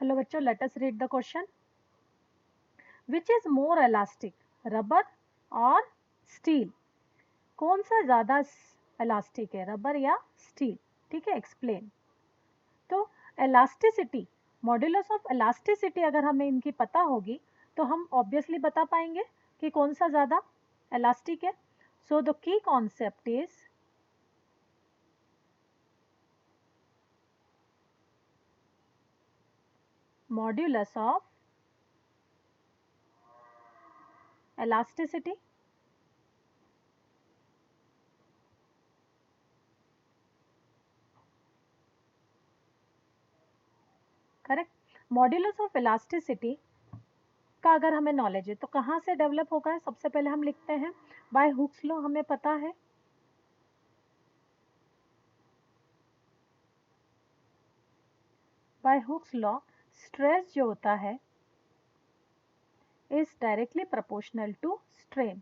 Hello बच्चों, let us read the question. Which is more elastic, rubber और steel? कौन सा ज्यादा इलास्टिक है, रबर या स्टील? ठीक है, एक्सप्लेन. तो इलास्टिसिटी, मॉड्यूलस ऑफ इलास्टिसिटी अगर हमें इनकी पता होगी तो हम ऑब्वियसली बता पाएंगे कि कौन सा ज्यादा इलास्टिक है. So the key concept is modulus of elasticity. Correct. Modulus of elasticity का अगर हमें नॉलेज है तो कहाँ से डेवलप होगा? सबसे पहले हम लिखते हैं बाय हुक्स लॉ, हमें पता है. बाय हुक्स लॉ स्ट्रेस जो होता है is directly proportional to strain.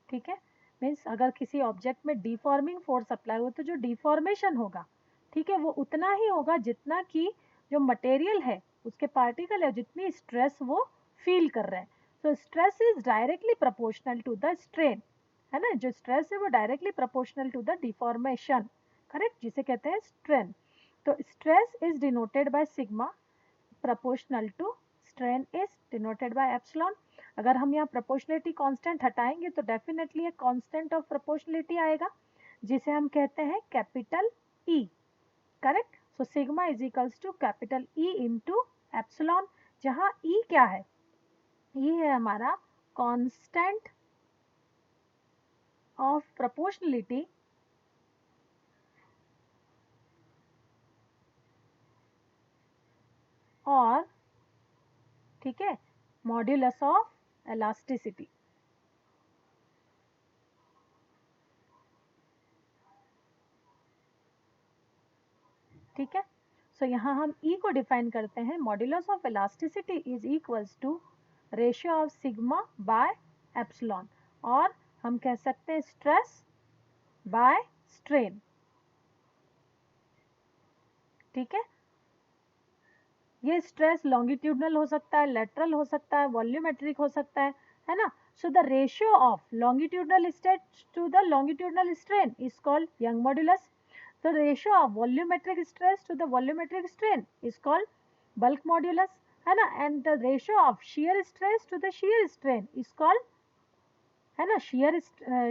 ठीक है, मीन्स अगर किसी ऑब्जेक्ट में डिफॉर्मिंग फोर्स अप्लाई हो तो जो डिफॉर्मेशन होगा, ठीक है, वो उतना ही होगा जितना कि जो मटेरियल है, उसके पार्टिकल है, जितनी स्ट्रेस वो फील कर रहे हैं. So stress is directly proportional to the strain, है ना. जो स्ट्रेस है वो directly proportional to the deformation, correct, जिसे कहते हैं स्ट्रेन. तो stress is denoted by sigma, proportional to strain is denoted by epsilon. अगर हम यहाँ प्रोपोर्शनलिटी कांस्टेंट हटाएंगे तो डेफिनेटली एक कांस्टेंट ऑफ प्रोपोर्शनलिटी आएगा जिसे हम कहते हैं capital E. Correct. So sigma is equals to capital E into epsilon, जहां ई क्या है? ई है हमारा कांस्टेंट ऑफ प्रोपोर्शनलिटी और, ठीक है, मॉड्यूलस ऑफ इलास्टिसिटी. ठीक है. सो यहाँ हम ई को डिफाइन करते हैं, modulus of elasticity is equals to ratio of sigma by epsilon, और हम कह सकते हैं स्ट्रेस बाय स्ट्रेन. ठीक है, ये स्ट्रेस लॉन्गिट्यूडनल हो सकता है, लेटरल हो सकता है, वॉल्यूमेट्रिक हो सकता है ना. So the ratio of longitudinal stress to the longitudinal strain is called Young modulus. The ratio of volumetric stress to the volumetric strain is called bulk modulus, है ना. And the ratio of shear stress to the shear strain is called, है ना,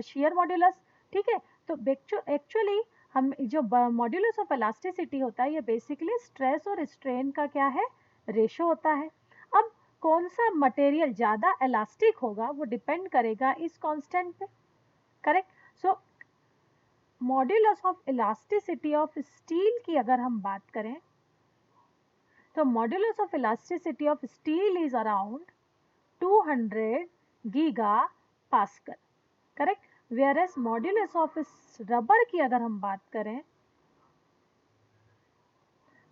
shear modulus. ठीक है. तो actually हम जो modulus of elasticity होता है ये बेसिकली स्ट्रेस और स्ट्रेन का क्या है? रेशियो होता है. अब कौन सा मटेरियल ज्यादा इलास्टिक होगा वो डिपेंड करेगा इस कांस्टेंट पे. Correct. So modulus of elasticity of steel की अगर हम बात करें तो modulus of elasticity of steel is around 200 giga pascal. Correct. Whereas modulus of rubber की अगर हम बात करें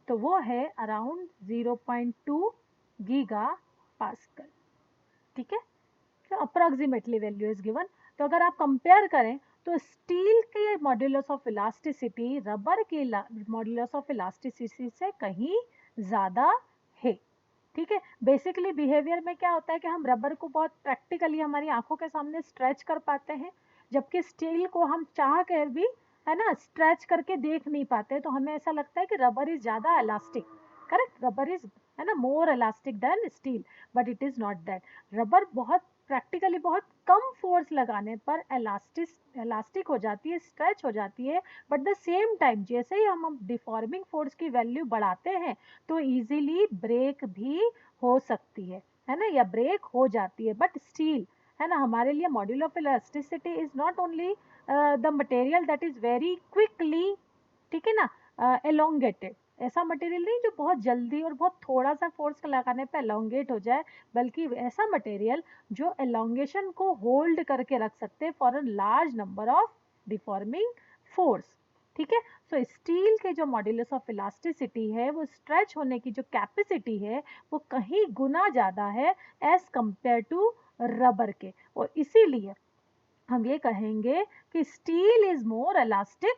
तो वो है अराउंड 0.2 गीगा पास्कल. ठीक है, तो अप्रोक्सीमेटली वैल्यू इज गिवन. तो अगर आप कंपेयर करें तो स्टील के मॉड्यूलस ऑफ इलास्टिसिटी रबर के मॉड्यूलस ऑफ इलास्टिसिटी से कहीं ज्यादा है. ठीक है. बेसिकली बिहेवियर में क्या होता है कि हम रबर को बहुत प्रैक्टिकली हमारी आंखों के सामने स्ट्रेच कर पाते हैं, जबकि स्टील को हम चाह कर भी, है ना, स्ट्रेच करके देख नहीं पाते. तो हमें ऐसा लगता है कि रबर इज ज्यादा इलास्टिक. करेक्ट. रबर इज, है ना, more elastic than steel, but it is not that. Rubber बहुत प्रैक्टिकली बहुत कम फोर्स लगाने पर इलास्टिक हो जाती है, स्ट्रेच हो जाती है. बट द सेम टाइम जैसे ही हम डिफॉर्मिंग फोर्स की वैल्यू बढ़ाते हैं तो इजीली ब्रेक भी हो सकती है ना, या ब्रेक हो जाती है. बट स्टील, है ना, हमारे लिए module of elasticity is not only the material that is very quickly, ठीक है ना, एलोंगेटेड. ऐसा मटेरियल नहीं जो बहुत जल्दी और बहुत थोड़ा सा फोर्स लगाने पे एलोंगेट हो जाए, बल्कि ऐसा मटेरियल जो एलोंगेशन को होल्ड करके रख सकते हैं for a large number of deforming force. ठीक है. सो स्टील के जो मॉड्यूलस ऑफ इलास्टिसिटी है वो स्ट्रेच होने की जो कैपेसिटी है वो कहीं गुना ज़्यादा है एज कंपेयर टू रबर के, और इसीलिए हम ये कहेंगे कि steel is more elastic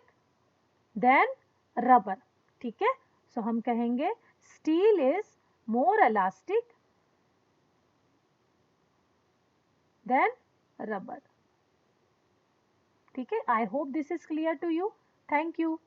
than rubber. ठीक है. सो हम कहेंगे steel is more elastic than rubber. ठीक है, I hope this is clear to you. Thank you.